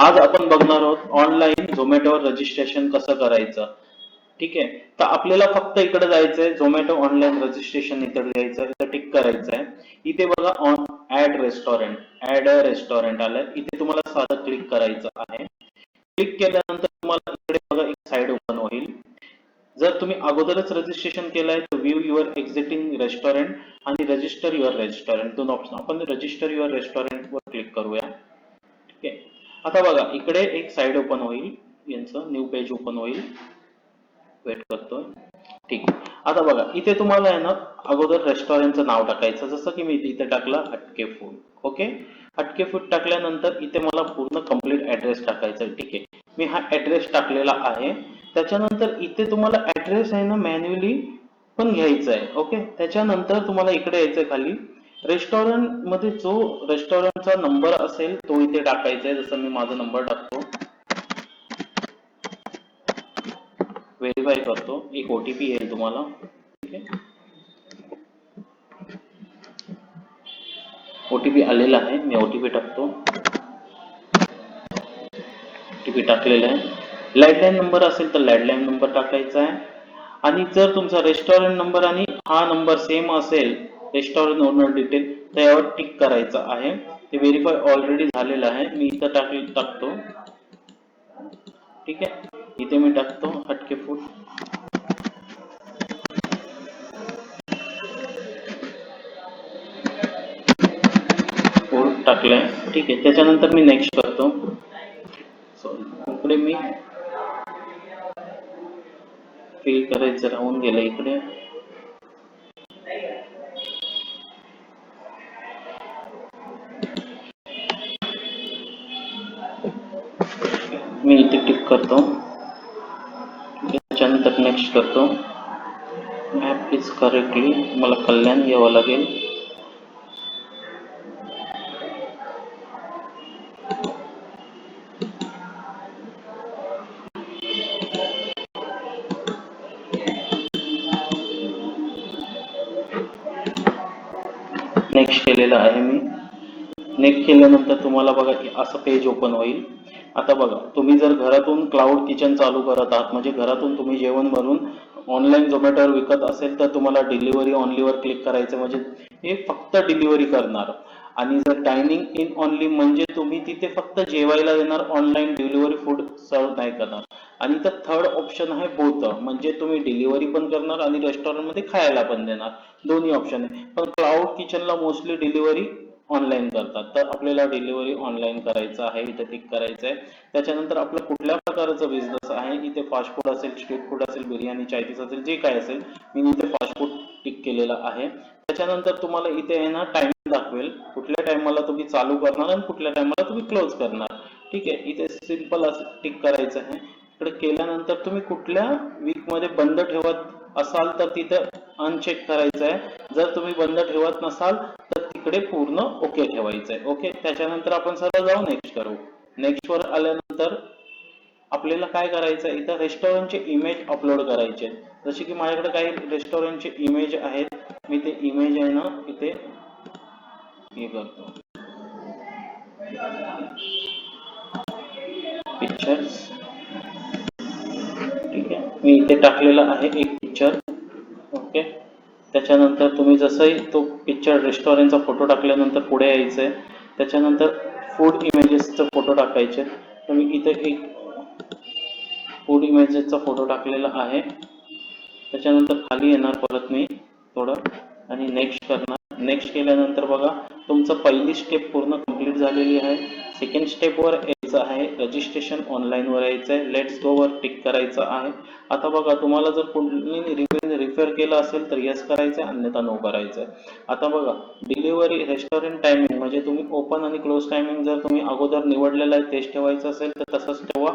आज आपण बघणार आहोत ऑनलाईन झोमॅटोवर रजिस्ट्रेशन कसं करायचं. ठीक आहे, तर आपल्याला फक्त इकडे जायचंय, झोमॅटो ऑनलाईन रजिस्ट्रेशन इथे घ्यायचं, इथे टिक करायचं आहे. इथे बघा ऑन ऍड रेस्टॉरंट आलंय, इथे तुम्हाला साधं क्लिक करायचं आहे. क्लिक केल्यानंतर तुम्हाला इकडे बघा एक साइड ओपन होईल. जर तुम्ही अगोदरच रजिस्ट्रेशन केलंय तर व्ह्यू युअर एक्झिटिंग रेस्टॉरंट आणि रजिस्टर युअर रेस्टॉरंट दोन ऑप्शन. आपण रजिस्टर युअर रेस्टॉरंट वर क्लिक करूया. ठीक आहे, आता बघा इकडे एक साइड ओपन होईल, यांचं न्यू पेज ओपन होईल. वेट करतोय. ठीक, आता बघा इथे तुम्हाला आहे ना अगोदर रेस्टॉरंटचं नाव टाकायचं, जसं की मी इथे टाकलं हटके फूड. ओके, हटके फूड टाकल्यानंतर इथे मला पूर्ण कंप्लीट ऍड्रेस टाकायचा आहे. ठीक आहे, मी हा ऍड्रेस टाकलेला आहे. त्याच्यानंतर इथे तुम्हाला ऍड्रेस आहे ना मॅन्युअली पण घ्यायचा आहे. ओके, त्याच्यानंतर तुम्हाला इकडे यायचंय खाली रेस्टॉरंट मध्ये जो रेस्टॉरंटचा नंबर असेल तो इथे टाकायचा आहे. जसं मी माझा नंबर टाकतो, व्हेरीफाय करतो, एक ओटीपी येईल तुम्हाला. ठीक आहे, ओटीपी आलेला आहे, मी ओटीपी टाकतो. ओटीपी टाकलेला आहे. लँडलाईन नंबर असेल तर लँडलाईन नंबर टाकायचा आहे. आणि जर तुमचा रेस्टॉरंट नंबर आणि हा नंबर सेम असेल, रेस्टॉरंट ओनर डिटेल, त्यावर टिक करायचं आहे. ते व्हेरीफाय ऑलरेडी झालेलं आहे, मी इथं टाकतो. ठीक आहे, इथे मी टाकतो हटके फूड. टाकलंय. ठीक आहे, त्याच्यानंतर मी नेक्स्ट करतो. इकडे मी फिल करायचं राहून गेलं. इकडे मी इथे टिक करतो. त्याच्यानंतर नेक्स्ट करतो. मॅप इज करेक्टली, मला कल्याण घ्यावं लागेल. नेक्स्ट केलेलं आहे मी. नेक्स्ट केल्यानंतर तुम्हाला बघा असं पेज ओपन होईल. आता बघा तुम्ही जर घरातून क्लाउड किचन चालू करत आहात, म्हणजे घरातून तुम्ही जेवण बनवून ऑनलाईन झोमॅटोवर विकत असेल तर तुम्हाला डिलिव्हरी ऑनलीवर क्लिक करायचं, म्हणजे हे फक्त डिलिव्हरी करणार. आणि जर डायनिंग इन ऑनली म्हणजे तुम्ही तिथे फक्त जेवायला येणार, ऑनलाईन डिलिव्हरी फूड सर्व नाही करणार. आणि तर थर्ड ऑप्शन आहे बोथ, म्हणजे तुम्ही डिलिव्हरी पण करणार आणि रेस्टॉरंटमध्ये खायला पण देणार, दोन्ही ऑप्शन आहे. पण क्लाउड किचनला मोस्टली डिलिव्हरी ऑनलाईन करतात, तर आपल्याला डिलिव्हरी ऑनलाईन करायचं आहे, इथे टिक करायचं आहे. त्याच्यानंतर आपलं कुठल्या प्रकारचं बिझनेस आहे, इथे फास्ट फूड असेल, स्ट्रीट फूड असेल, बिर्याणी चायनीज असेल, जे काय असेल, मी इथे फास्ट फूड टिक केलेलं आहे. त्याच्यानंतर तुम्हाला इथे आहे ना टाइमिंग दाखवेल, कुठल्या टायमाला तुम्ही चालू करणार आणि कुठल्या टायमाला तुम्ही क्लोज करणार. ठीक आहे, इथे सिंपल असं टिक करायचं आहे. इकडे केल्यानंतर तुम्ही कुठल्या वीक मध्ये बंद ठेवत असाल तर तिथे अनचेक करायचं आहे. जर तुम्ही बंद ठेवत नसाल तर तिकडे पूर्ण ओके ठेवायचं आहे. ओके, त्याच्यानंतर आपण सरळ जाऊ नेक्स्ट करू. नेक्स्ट वर आल्यानंतर आपल्याला काय करायचं आहे, इथं रेस्टॉरंटचे इमेज अपलोड करायचे. जसे की माझ्याकडे काही रेस्टॉरंटचे इमेज आहेत, मी ते इमेज आहे ना इथे हे करतो, पिक्चर्स. ठीक आहे, मी इथे टाकलेला आहे एक पिक्चर. ओके, त्याच्यानंतर तुम्ही जसंही तो पिक्चर रेस्टॉरंटचा फोटो टाकल्यानंतर पुढे यायचं आहे. त्याच्यानंतर फूड इमेजेसचा फोटो टाकायचे, तर मी इथे एक फूड इमेजेसचा फोटो टाकलेला आहे. त्याच्यानंतर खाली येणार परत मी थोडं आणि नेक्स्ट करणार. नेक्स्ट केल्यानंतर बघा तुमचं पहिली स्टेप पूर्ण कंप्लीट झालेली आहे. सेकंड स्टेपवर यायचं आहे, रजिस्ट्रेशन ऑनलाईनवर यायचं आहे, लेट्स गोवर टिक करायचं आहे. आता बघा तुम्हाला जर कोणी रिफर केलं असेल तर येस करायचं आहे, अन्यथा नो करायचं आहे. आता बघा डिलिव्हरी रेस्टॉरंट टायमिंग म्हणजे तुम्ही ओपन आणि क्लोज टायमिंग जर तुम्ही अगोदर निवडलेलं आहे तेच ठेवायचं असेल तर तसंच ठेवा,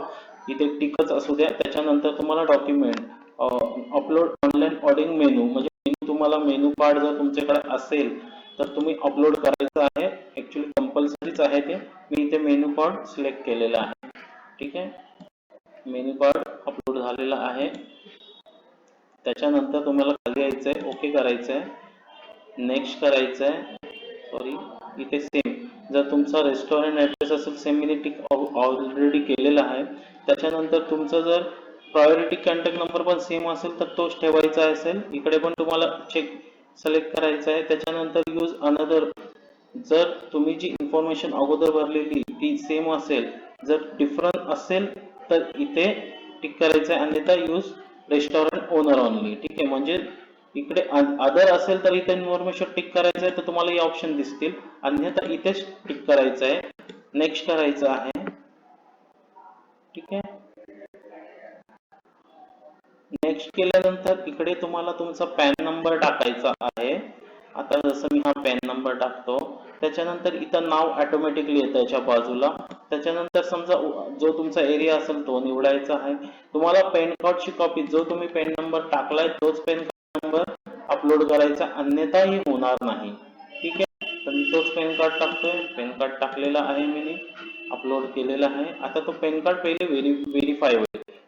इथे टिकच असू द्या. त्याच्यानंतर तुम्हाला document upload online ordering menu, म्हणजे तुम्हाला मेनू कार्ड जर तुमच्याकडे असेल तर तुम्ही अपलोड करायचं आहे. ऍक्च्युली कंपल्सरीच आहे ते, मी इथे मेनू कार्ड सिलेक्ट केलेलं आहे. ठीक आहे, मेनू कार्ड अपलोड झालेला आहे. त्याच्यानंतर तुम्हाला खाली यायचं आहे, ओके करायचं आहे, नेक्स्ट करायचं आहे. सॉरी, इथे सेम जर तुमचा रेस्टॉरंट ॲड्रेस असेल सेम मी टिक ऑलरेडी केलेला आहे. त्याच्यानंतर तुमचं जर प्रायोरिटी कॉन्टॅक्ट नंबर पण सेम असेल तर तोच ठेवायचा असेल. इकडे पण तुम्हाला चेक सिलेक्ट करायचं आहे. त्याच्यानंतर यूज अनदर, जर तुम्ही जी इन्फॉर्मेशन अगोदर भरलेली ती सेम असेल, जर डिफरंट असेल तर इथे टिक करायचं आहे, अन्यथा यूज रेस्टॉरंट ओनर ओनली. ठीक आहे, म्हणजे इकडे अदर असेल तर इथे इन्फॉर्मेशन टिक करायचं आहे तर तुम्हाला हे ऑप्शन दिसतील, अन्यथा इथेच टिक करायचं आहे, नेक्स्ट करायचं आहे. ठीक आहे, नेक्स्ट केल्यानंतर इकडे तुम्हाला तुमचा पॅन नंबर टाकायचा आहे. आता जसं मी हा पॅन नंबर टाकतो, त्याच्यानंतर इथं नाव ऑटोमॅटिकली येतं याच्या बाजूला. त्याच्यानंतर समजा जो तुमचा एरिया असेल तो निवडायचा आहे. तुम्हाला पॅन कार्डची कॉपी, जो तुम्ही पॅन नंबर टाकलाय तोच पॅन कार्ड नंबर अपलोड करायचा, अन्यथा ही होणार नाही. ठीक आहे, तर मी तोच पॅन कार्ड टाकतोय. पॅन कार्ड टाकलेला आहे, मी अपलोड केलेला आहे. आता तो पॅन कार्ड पहिले व्हेरीफाय होईल.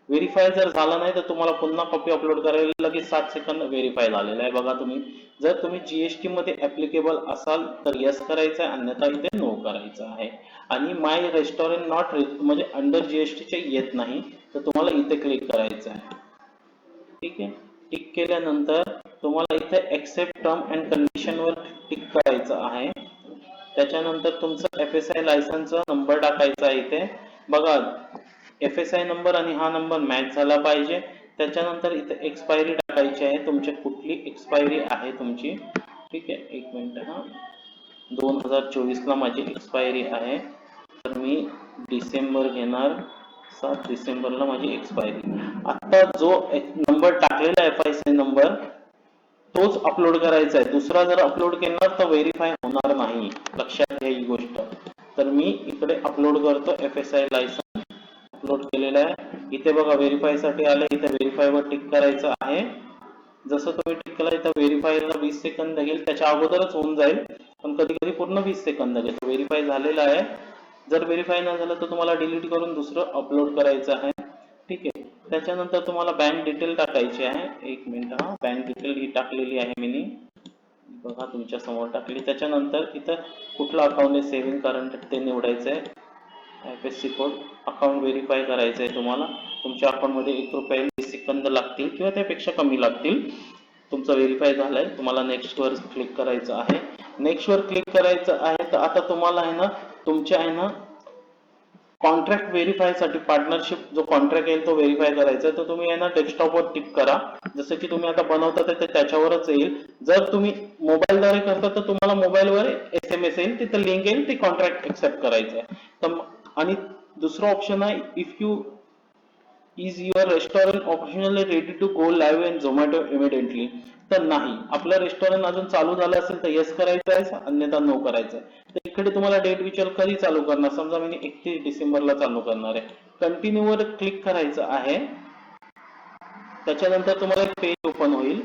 व्हेरीफाय जर झाला नाही तर तुम्हाला पुन्हा कॉपी अपलोड करायला लगेच 7 सेकंद व्हेरीफाय झालेला आहे. बघा तुम्ही, जर तुम्ही जीएसटी मध्ये ऍप्लिकेबल असाल तर यस करायचं आहे, अन्यथा इथे नो करायचं आहे. आणि माय रेस्टॉरंट नॉट म्हणजे अंडर जीएसटीचे येत नाही तर तुम्हाला इथे क्लिक करायचं आहे. ठीक आहे, टिक केल्यानंतर तुम्हाला इथे एक्सेप्ट टर्म अँड कंडिशन वर टिक करायचं आहे. त्याच्यानंतर तुमचं FSI लायसन्सचा नंबर टाकायचा आहे. इथे बघा, FSI नंबर आणि हा नंबर मॅच झाला पाहिजे. त्याच्यानंतर इथे एक्सपायरी टाकायची आहे, तुमची कुठली एक्सपायरी आहे तुमची. ठीक आहे, एक मिनिट हा, 2024 ला माझी एक्सपायरी आहे, तर मी डिसेंबर घेणार, 7 डिसेंबरला माझी एक्सपायरी. आता जो नंबर टाकलेला FSI नंबर तोच अपलोड करायचा आहे. दुसरा जर अपलोड केला तर व्हेरीफाय होणार नाही, लक्षात घ्या ही गोष्ट. तर मी इकडे अपलोड करतो, FSI लायसन्स अपलोड केलेला आहे. इथे बघा व्हेरीफाय साठी आलं, इथे व्हेरीफाय वर टिक करायचं आहे. जसं तुम्ही टिक केला इथं व्हेरीफायला 20 सेकंद घेईल, त्याच्या अगोदरच होऊन जाईल, पण कधी कधी पूर्ण 20 सेकंद घेतो. व्हेरीफाय झालेला आहे. जर व्हेरीफाय नाही झालं तर तुम्हाला डिलीट करून दुसरं अपलोड करायचं आहे. ठीक आहे, त्याच्यानंतर तुम्हाला बँक डिटेल टाकायची आहे. एक मिनिट हा, बँक डिटेल ही टाकलेली आहे मी, बघा तुमच्या समोर टाकली. त्याच्यानंतर इथं कुठलं अकाउंट आहे, सेव्हिंग करंट ते निवडायचं आहे. IFSC कोड, अकाउंट व्हेरीफाय करायचं आहे तुम्हाला. तुमच्या अकाउंटमध्ये 1 रुपये 20 सेकंद लागतील किंवा त्यापेक्षा कमी लागतील. तुमचं व्हेरीफाय झालंय, तुम्हाला नेक्स्ट वर क्लिक करायचं आहे. नेक्स्ट वर क्लिक करायचं आहे. तर आता तुम्हाला आहे ना, तुमच्या आहे ना कॉन्ट्रॅक्ट व्हेरीफाय साठी, पार्टनरशिप जो कॉन्ट्रॅक्ट येईल तो व्हेरीफाय करायचा आहे. तर तुम्ही आहे ना डेस्कटॉपवर टिक करा, जसं की तुम्ही आता बनवता ते त्याच्यावरच येईल. जर तुम्ही मोबाईलद्वारे करता तर तुम्हाला मोबाईलवर SMS येईल, तिथं लिंक येईल, ते कॉन्ट्रॅक्ट एक्सेप्ट करायचं आहे. तर आणि दुसरं ऑप्शन आहे, if you is your restaurant optionally ready to go live in Zomato immediately, तर नाही, आपलं रेस्टॉरंट अजून चालू झालं असेल तर येस करायचं आहे, अन्यथा नो करायचं आहे. तर इकडे तुम्हाला डेट विचार कधी चालू करणार, समजा मी 31 डिसेंबरला चालू करणार आहे, कंटिन्यू वर क्लिक करायचं आहे. त्याच्यानंतर तुम्हाला एक पेज ओपन होईल.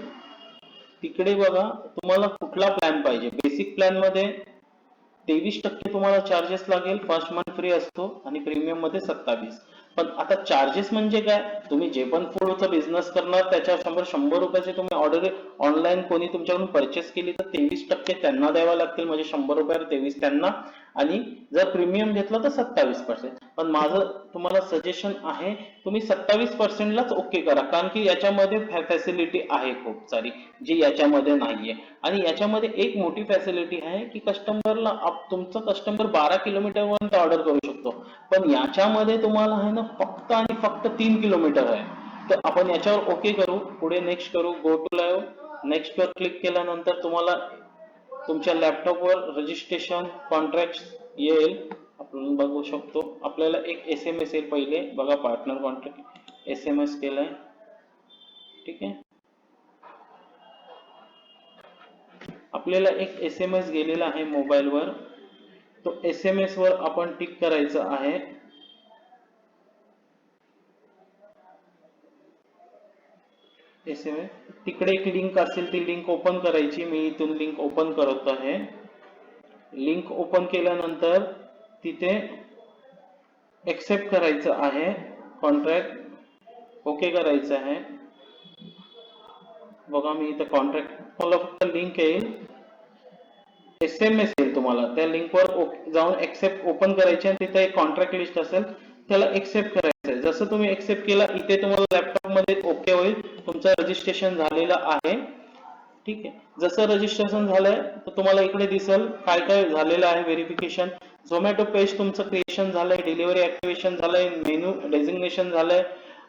तिकडे बघा तुम्हाला कुठला प्लॅन पाहिजे. बेसिक प्लॅन मध्ये 23% तुम्हाला चार्जेस लागेल, फर्स्ट मंथ फ्री असतो आणि प्रीमियम मध्ये 27. पण आता चार्जेस म्हणजे काय, तुम्ही जे पण फूडचा बिझनेस करणार त्याच्या 100 रुपयाचे तुम्ही ऑर्डर ऑनलाईन कोणी तुमच्याकडून परचेस केली तर 23% त्यांना द्यावा लागतील, म्हणजे 100 रुपयावर 23 त्यांना, आणि जर प्रीमियम घेतलं तर 27%. पण माझं तुम्हाला सजेशन आहे, तुम्ही 27% लाच ओके करा, कारण की याच्यामध्ये फॅसिलिटी आहे खूप सारी जी याच्यामध्ये नाहीये. आणि याच्यामध्ये एक मोठी फॅसिलिटी आहे की कस्टमरला, तुमचा कस्टमर 12 किलोमीटरपर्यंत ऑर्डर करू शकतो, पण याच्यामध्ये तुम्हाला आहे ना फक्त आणि फक्त 3 किलोमीटर आहे. तर आपण याच्यावर ओके करू, पुढे नेक्स्ट करू, गो टू लाईव्ह. नेक्स्ट वर क्लिक केल्यानंतर तुम्हाला तुमच्या लॅपटॉपवर रजिस्ट्रेशन कॉन्ट्रॅक्ट येईल, आपण बघू शकतो. आपल्याला एक SMS येईल पहिले, बघा पार्टनर कॉन्ट्रॅक्ट SMS केलाय. ठीक आहे, आपल्याला एक SMS गेलेला आहे मोबाईलवर, तो SMS वर आपण टिक करायचं आहे. SMS तिकडे एक लिंक असेल, ती लिंक ओपन करायची. मी इथून लिंक ओपन करत आहे. लिंक ओपन केल्यानंतर तिथे एक्सेप्ट करायचं आहे कॉन्ट्रॅक्ट, ओके करायचं आहे. बघा मी इथं कॉन्ट्रॅक्ट, मला फक्त लिंक येईल, SMS येईल तुम्हाला. तुम्हाला त्या लिंकवर जाऊन एक्सेप्ट ओपन करायचे आणि तिथे एक कॉन्ट्रॅक्ट लिस्ट असेल त्याला एक्सेप्ट करायचं आहे. जसं तुम्ही एक्सेप्ट केला इथे तुम्हाला लॅपटॉप मध्ये ओके होईल, तुमचं रजिस्ट्रेशन झालेलं आहे. ठीक आहे. जसं रजिस्ट्रेशन झालंय तर तुम्हाला इकडे दिसेल काय काय झालेलं आहे व्हेरिफिकेशन. झोमॅटो पेज तुमचं क्रिएशन झालंय, डिलिव्हरी ऍक्टिव्हेशन झालंय, मेनू डेझिग्नेशन झालंय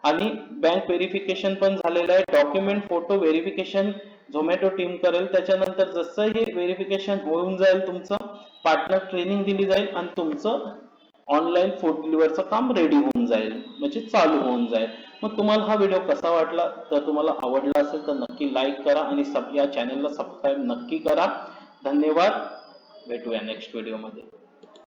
आणि बँक व्हेरिफिकेशन पण झालेलं आहे. Document photo verification Zomato team करेल. त्याच्यानंतर जसं हे व्हेरिफिकेशन होऊन जाईल तुमचं पार्टनर ट्रेनिंग दिली जाईल आणि तुमचं ऑनलाईन फूड डिलिव्हरचं काम रेडी होऊन जाईल, म्हणजे चालू होऊन जाईल. मग तुम्हाला हा व्हिडिओ कसा वाटला, तर तुम्हाला आवडला असेल तर नक्की लाईक करा आणि या चॅनलला सबस्क्राईब नक्की करा. धन्यवाद. भेटूया नेक्स्ट व्हिडिओमध्ये.